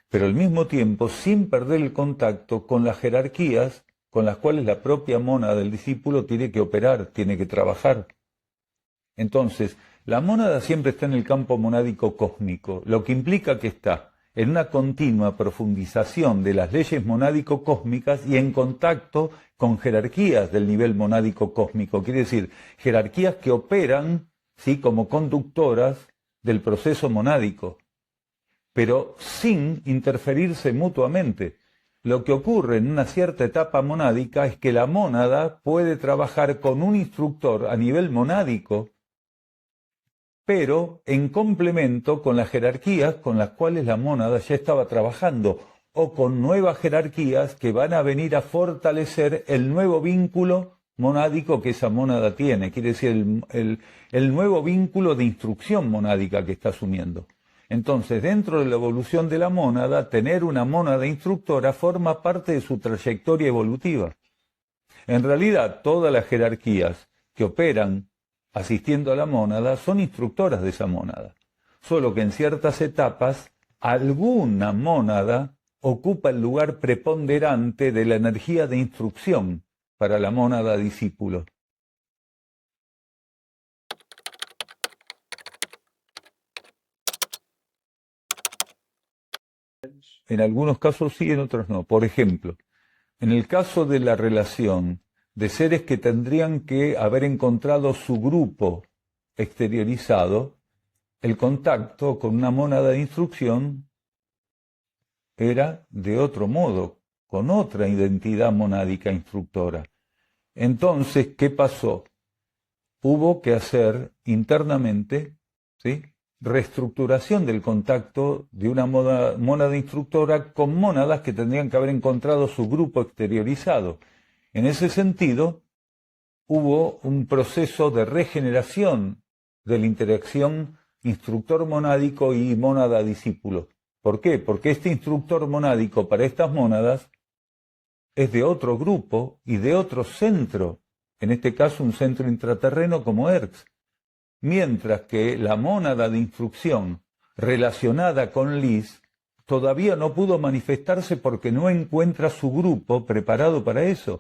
pero al mismo tiempo sin perder el contacto con las jerarquías con las cuales la propia mónada del discípulo tiene que operar, tiene que trabajar. Entonces, la mónada siempre está en el campo monádico cósmico, lo que implica que está en una continua profundización de las leyes monádico-cósmicas y en contacto con jerarquías del nivel monádico cósmico. Quiere decir, jerarquías que operan, ¿sí?, como conductoras del proceso monádico, pero sin interferirse mutuamente. Lo que ocurre en una cierta etapa monádica es que la mónada puede trabajar con un instructor a nivel monádico, pero en complemento con las jerarquías con las cuales la mónada ya estaba trabajando, o con nuevas jerarquías que van a venir a fortalecer el nuevo vínculo monádico que esa mónada tiene, quiere decir el nuevo vínculo de instrucción monádica que está asumiendo. Entonces, dentro de la evolución de la mónada, tener una mónada instructora forma parte de su trayectoria evolutiva. En realidad, todas las jerarquías que operan asistiendo a la mónada son instructoras de esa mónada, solo que en ciertas etapas alguna mónada ocupa el lugar preponderante de la energía de instrucción para la mónada discípulo. En algunos casos sí, en otros no. Por ejemplo, en el caso de la relación de seres que tendrían que haber encontrado su grupo exteriorizado, el contacto con una mónada de instrucción era de otro modo, con otra identidad monádica instructora. Entonces, ¿qué pasó? Hubo que hacer internamente, ¿sí?, reestructuración del contacto de una mónada instructora con mónadas que tendrían que haber encontrado su grupo exteriorizado. En ese sentido, hubo un proceso de regeneración de la interacción instructor monádico y mónada discípulo. ¿Por qué? Porque este instructor monádico para estas mónadas es de otro grupo y de otro centro, en este caso un centro intraterreno como Erx, mientras que la mónada de instrucción relacionada con Liz todavía no pudo manifestarse porque no encuentra su grupo preparado para eso.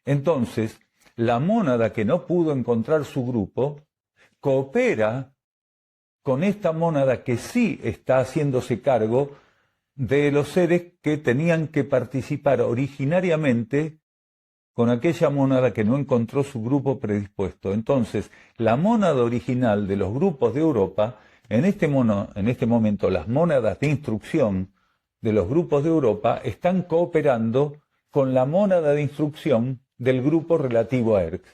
Entonces, la mónada que no pudo encontrar su grupo coopera con esta mónada que sí está haciéndose cargo de los seres que tenían que participar originariamente con aquella mónada que no encontró su grupo predispuesto. Entonces, la mónada original de los grupos de Europa, en este momento las mónadas de instrucción de los grupos de Europa están cooperando con la mónada de instrucción del grupo relativo a Erx.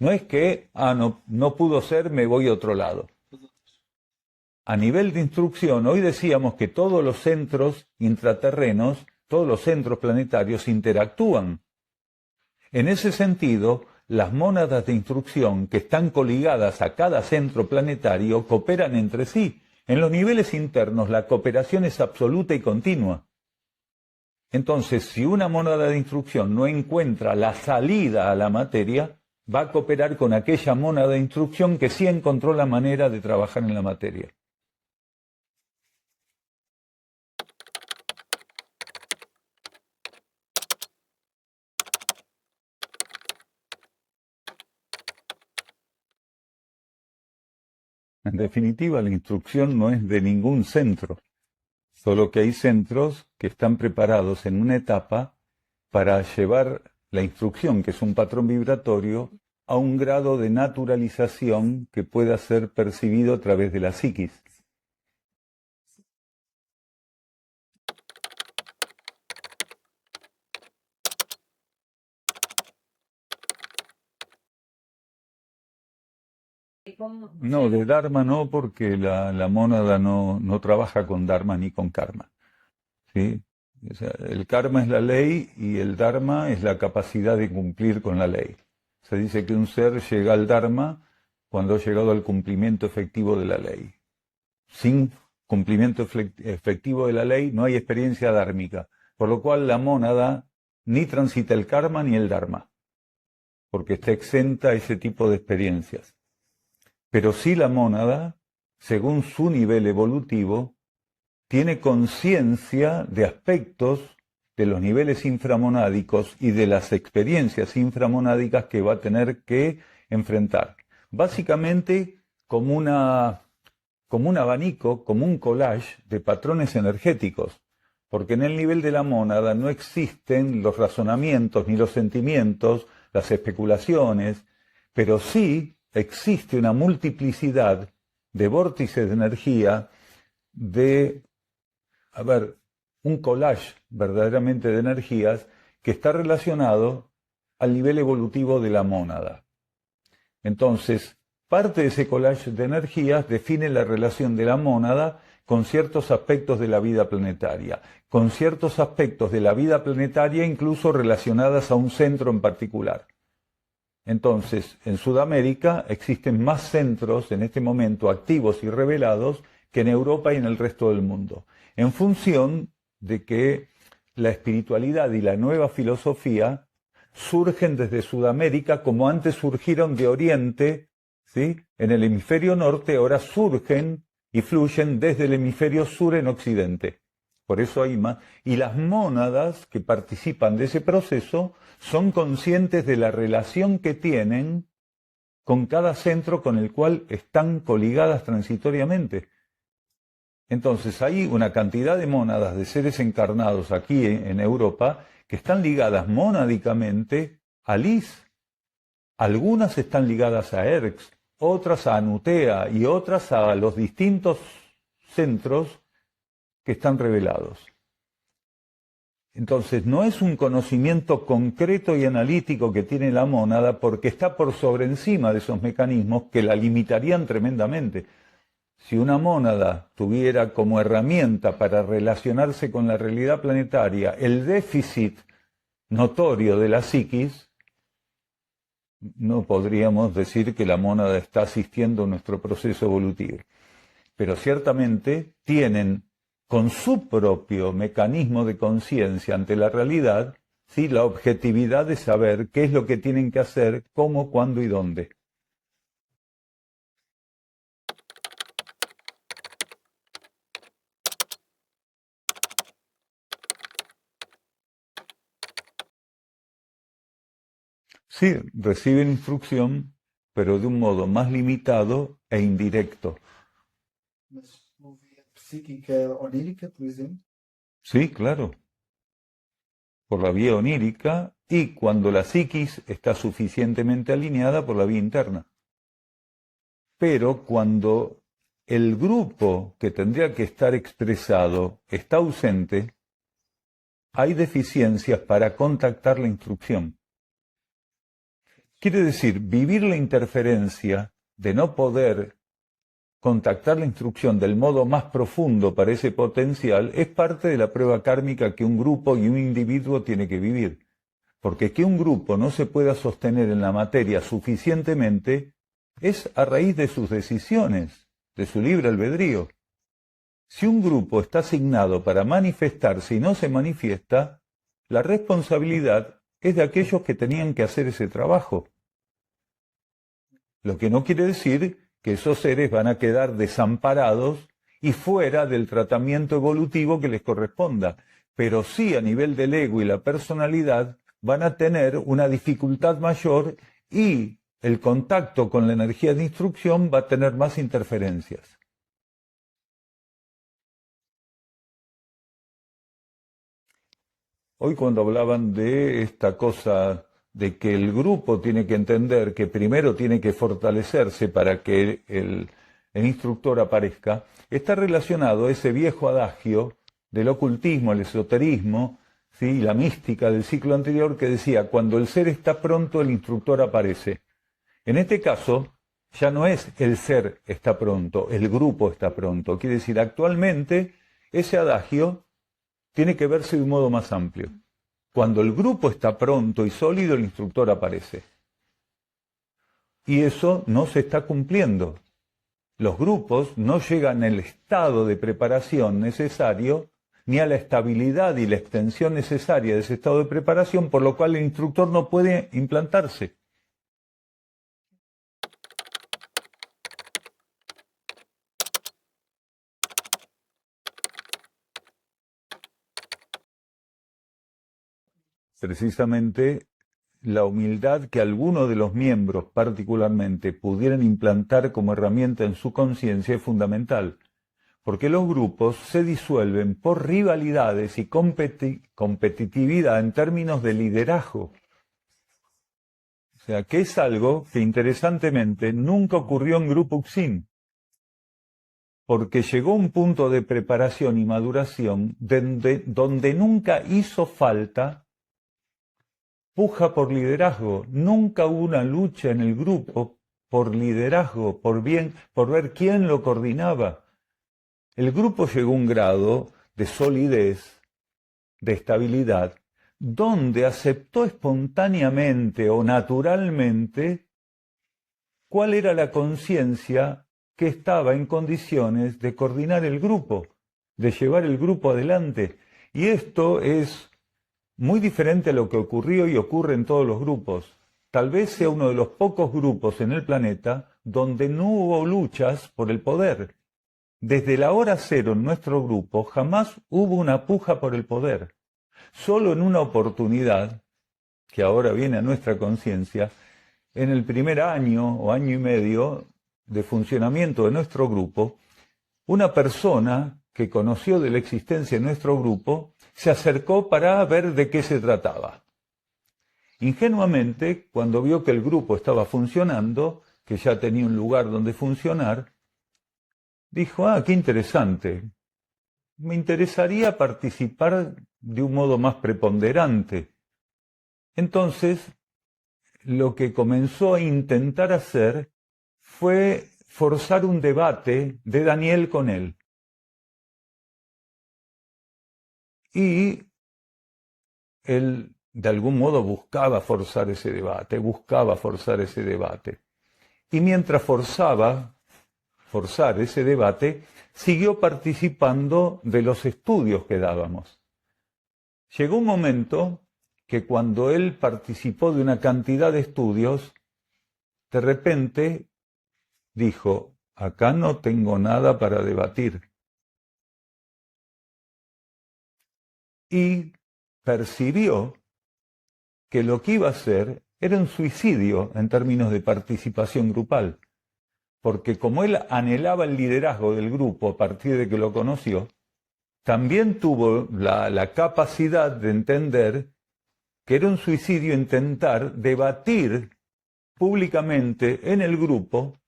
No es que, no pudo ser, me voy a otro lado. A nivel de instrucción, hoy decíamos que todos los centros intraterrenos, todos los centros planetarios interactúan. En ese sentido, las mónadas de instrucción que están coligadas a cada centro planetario cooperan entre sí. En los niveles internos la cooperación es absoluta y continua. Entonces, si una mónada de instrucción no encuentra la salida a la materia, va a cooperar con aquella mónada de instrucción que sí encontró la manera de trabajar en la materia. En definitiva, la instrucción no es de ningún centro, solo que hay centros que están preparados en una etapa para llevar la instrucción, que es un patrón vibratorio, a un grado de naturalización que pueda ser percibido a través de la psiquis. No, de Dharma no, porque la mónada no trabaja con Dharma ni con karma, ¿sí? O sea, el karma es la ley y el Dharma es la capacidad de cumplir con la ley. Se dice que un ser llega al Dharma cuando ha llegado al cumplimiento efectivo de la ley. Sin cumplimiento efectivo de la ley no hay experiencia dármica, por lo cual la mónada ni transita el karma ni el Dharma, porque está exenta a ese tipo de experiencias. Pero sí la mónada, según su nivel evolutivo, tiene conciencia de aspectos de los niveles inframonádicos y de las experiencias inframonádicas que va a tener que enfrentar. Básicamente como un abanico, como un collage de patrones energéticos, porque en el nivel de la mónada no existen los razonamientos ni los sentimientos, las especulaciones, pero sí existe una multiplicidad de vórtices de energía, un collage verdaderamente de energías que está relacionado al nivel evolutivo de la mónada. Entonces, parte de ese collage de energías define la relación de la mónada con ciertos aspectos de la vida planetaria, con ciertos aspectos de la vida planetaria incluso relacionadas a un centro en particular. Entonces, en Sudamérica existen más centros en este momento activos y revelados que en Europa y en el resto del mundo, en función de que la espiritualidad y la nueva filosofía surgen desde Sudamérica como antes surgieron de Oriente, ¿sí? En el hemisferio norte, ahora surgen y fluyen desde el hemisferio sur en Occidente. Por eso hay más. Y las mónadas que participan de ese proceso son conscientes de la relación que tienen con cada centro con el cual están coligadas transitoriamente. Entonces hay una cantidad de mónadas de seres encarnados aquí en Europa que están ligadas monádicamente a Lis. Algunas están ligadas a Erx, otras a Anutea y otras a los distintos centros que están revelados. Entonces, no es un conocimiento concreto y analítico que tiene la mónada porque está por sobre encima de esos mecanismos que la limitarían tremendamente. Si una mónada tuviera como herramienta para relacionarse con la realidad planetaria el déficit notorio de la psiquis, no podríamos decir que la mónada está asistiendo a nuestro proceso evolutivo. Pero ciertamente tienen con su propio mecanismo de conciencia ante la realidad, ¿sí?, la objetividad de saber qué es lo que tienen que hacer, cómo, cuándo y dónde. Sí, reciben instrucción, pero de un modo más limitado e indirecto. Mas uma via psíquica onírica, por exemplo? Sí, claro, por la vía onírica y cuando la psiquis está suficientemente alineada por la vía interna. Pero cuando el grupo que tendría que estar expresado está ausente, hay deficiencias para contactar la instrucción. Quiere decir, vivir la interferencia de no poder contactar la instrucción del modo más profundo para ese potencial es parte de la prueba kármica que un grupo y un individuo tiene que vivir. Porque que un grupo no se pueda sostener en la materia suficientemente es a raíz de sus decisiones, de su libre albedrío. Si un grupo está asignado para manifestarse y no se manifiesta, la responsabilidad es de aquellos que tenían que hacer ese trabajo. Lo que no quiere decir que esos seres van a quedar desamparados y fuera del tratamiento evolutivo que les corresponda, pero sí a nivel del ego y la personalidad van a tener una dificultad mayor y el contacto con la energía de instrucción va a tener más interferencias. Hoy cuando hablaban de esta cosa de que el grupo tiene que entender que primero tiene que fortalecerse para que el instructor aparezca, está relacionado a ese viejo adagio del ocultismo, el esoterismo, ¿sí?, la mística del ciclo anterior que decía, cuando el ser está pronto, el instructor aparece. En este caso, ya no es el ser está pronto, el grupo está pronto. Quiere decir, actualmente ese adagio tiene que verse de un modo más amplio. Cuando el grupo está pronto y sólido, el instructor aparece. Y eso no se está cumpliendo. Los grupos no llegan al estado de preparación necesario ni a la estabilidad y la extensión necesaria de ese estado de preparación, por lo cual el instructor no puede implantarse. precisamente la humildad que algunos de los miembros particularmente pudieran implantar como herramienta en su conciencia es fundamental, porque los grupos se disuelven por rivalidades y competitividad en términos de liderazgo. O sea, que es algo que interesantemente nunca ocurrió en Grupo Uxin, porque llegó un punto de preparación y maduración donde nunca hizo falta puja por liderazgo. Nunca hubo una lucha en el grupo por liderazgo, por ver quién lo coordinaba. El grupo llegó a un grado de solidez, de estabilidad, donde aceptó espontáneamente o naturalmente cuál era la conciencia que estaba en condiciones de coordinar el grupo, de llevar el grupo adelante. Y esto es muy diferente a lo que ocurrió y ocurre en todos los grupos. Tal vez sea uno de los pocos grupos en el planeta donde no hubo luchas por el poder. Desde la hora cero en nuestro grupo jamás hubo una puja por el poder. Solo en una oportunidad, que ahora viene a nuestra conciencia, en el primer año o año y medio de funcionamiento de nuestro grupo, una persona que conoció de la existencia de nuestro grupo se acercó para ver de qué se trataba. Ingenuamente, cuando vio que el grupo estaba funcionando, que ya tenía un lugar donde funcionar, dijo, qué interesante, me interesaría participar de un modo más preponderante. Entonces, lo que comenzó a intentar hacer fue forzar un debate de Daniel con él. Y él, de algún modo, buscaba forzar ese debate. Y mientras forzar ese debate, siguió participando de los estudios que dábamos. Llegó un momento que cuando él participó de una cantidad de estudios, de repente dijo, acá no tengo nada para debatir. Y percibió que lo que iba a hacer era un suicidio en términos de participación grupal, porque como él anhelaba el liderazgo del grupo a partir de que lo conoció, también tuvo la capacidad de entender que era un suicidio intentar debatir públicamente en el grupo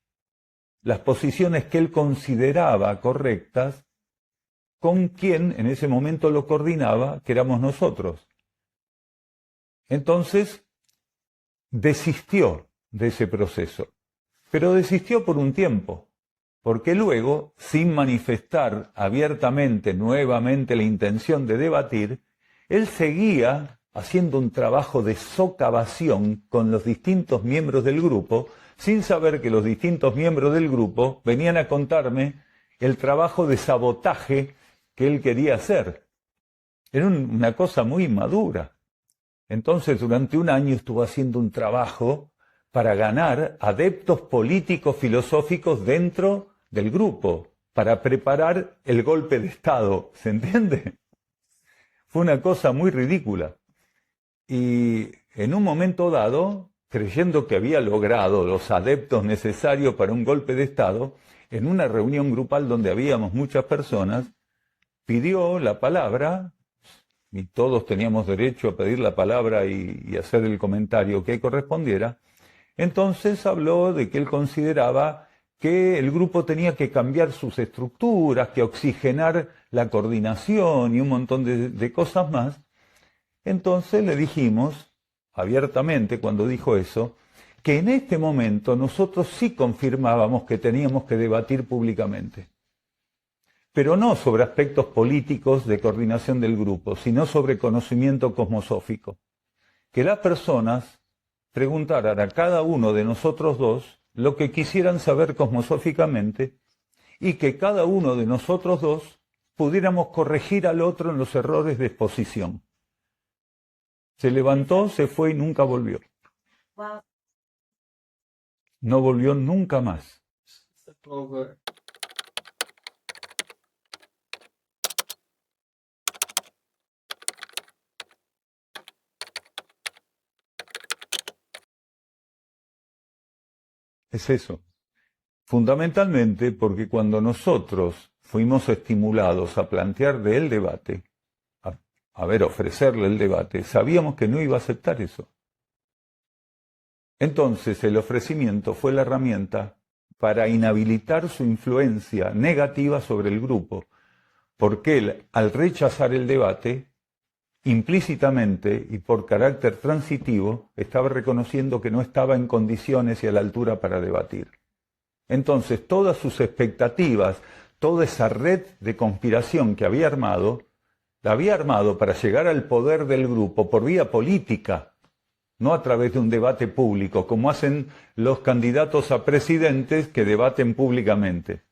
las posiciones que él consideraba correctas con quien en ese momento lo coordinaba, que éramos nosotros. Entonces, desistió de ese proceso, pero desistió por un tiempo, porque luego, sin manifestar abiertamente nuevamente la intención de debatir, él seguía haciendo un trabajo de socavación con los distintos miembros del grupo, sin saber que los distintos miembros del grupo venían a contarme el trabajo de sabotaje que él quería hacer. Era una cosa muy madura. Entonces, durante un año estuvo haciendo un trabajo para ganar adeptos políticos filosóficos dentro del grupo, para preparar el golpe de Estado, ¿se entiende? Fue una cosa muy ridícula. Y en un momento dado, creyendo que había logrado los adeptos necesarios para un golpe de Estado, en una reunión grupal donde habíamos muchas personas, pidió la palabra, y todos teníamos derecho a pedir la palabra y hacer el comentario que correspondiera. Entonces habló de que él consideraba que el grupo tenía que cambiar sus estructuras, que oxigenar la coordinación y un montón de cosas más. Entonces le dijimos, abiertamente cuando dijo eso, que en este momento nosotros sí confirmábamos que teníamos que debatir públicamente. Pero no sobre aspectos políticos de coordinación del grupo, sino sobre conocimiento cosmosófico. Que las personas preguntaran a cada uno de nosotros dos lo que quisieran saber cosmosóficamente y que cada uno de nosotros dos pudiéramos corregir al otro en los errores de exposición. Se levantó, se fue y nunca volvió. No volvió nunca más. Es eso. Fundamentalmente porque cuando nosotros fuimos estimulados a plantear el debate, ofrecerle el debate, sabíamos que no iba a aceptar eso. Entonces el ofrecimiento fue la herramienta para inhabilitar su influencia negativa sobre el grupo, porque él, al rechazar el debate, implícitamente y por carácter transitivo, estaba reconociendo que no estaba en condiciones y a la altura para debatir. Entonces, todas sus expectativas, toda esa red de conspiración que había armado, la había armado para llegar al poder del grupo por vía política, no a través de un debate público, como hacen los candidatos a presidentes que debaten públicamente.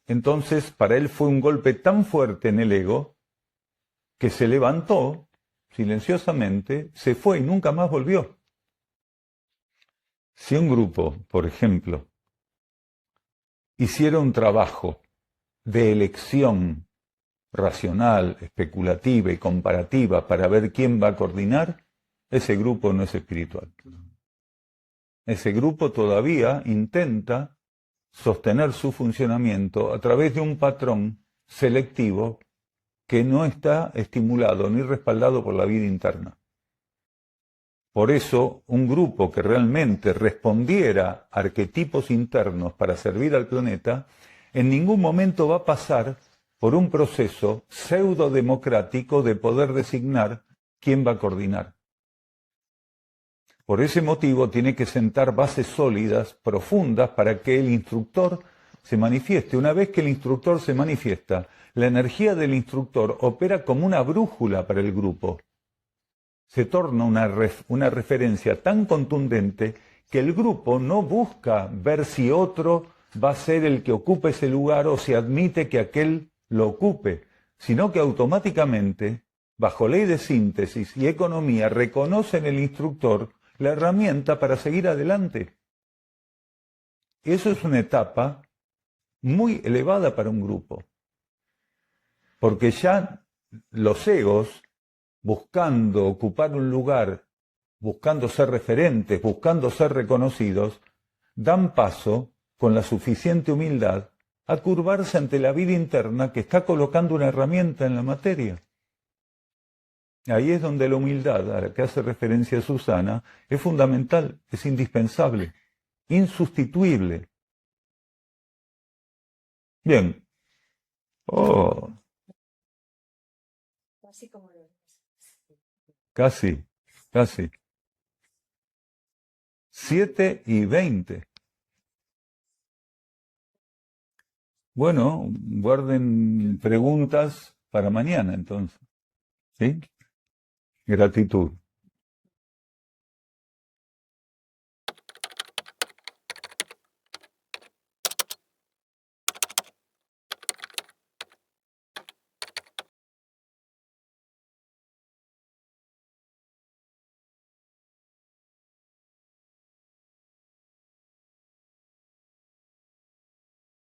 Entonces, para él fue un golpe tan fuerte en el ego que se levantó silenciosamente, se fue y nunca más volvió. Si un grupo, por ejemplo, hiciera un trabajo de elección racional, especulativa y comparativa para ver quién va a coordinar, ese grupo no es espiritual. Ese grupo todavía intenta sostener su funcionamiento a través de un patrón selectivo que no está estimulado ni respaldado por la vida interna. Por eso, un grupo que realmente respondiera a arquetipos internos para servir al planeta, en ningún momento va a pasar por un proceso pseudo-democrático de poder designar quién va a coordinar. Por ese motivo tiene que sentar bases sólidas, profundas, para que el instructor se manifieste. Una vez que el instructor se manifiesta, la energía del instructor opera como una brújula para el grupo. Se torna una referencia tan contundente que el grupo no busca ver si otro va a ser el que ocupe ese lugar o si admite que aquel lo ocupe, sino que automáticamente, bajo ley de síntesis y economía, reconoce en el instructor la herramienta para seguir adelante. Eso es una etapa muy elevada para un grupo, porque ya los egos, buscando ocupar un lugar, buscando ser referentes, buscando ser reconocidos, dan paso, con la suficiente humildad, a curvarse ante la vida interna que está colocando una herramienta en la materia. Ahí es donde la humildad, a la que hace referencia Susana, es fundamental, es indispensable, insustituible. Bien. Oh. Casi como lo Casi. 7:20. Bueno, guarden preguntas para mañana entonces. ¿Sí? Gratitud.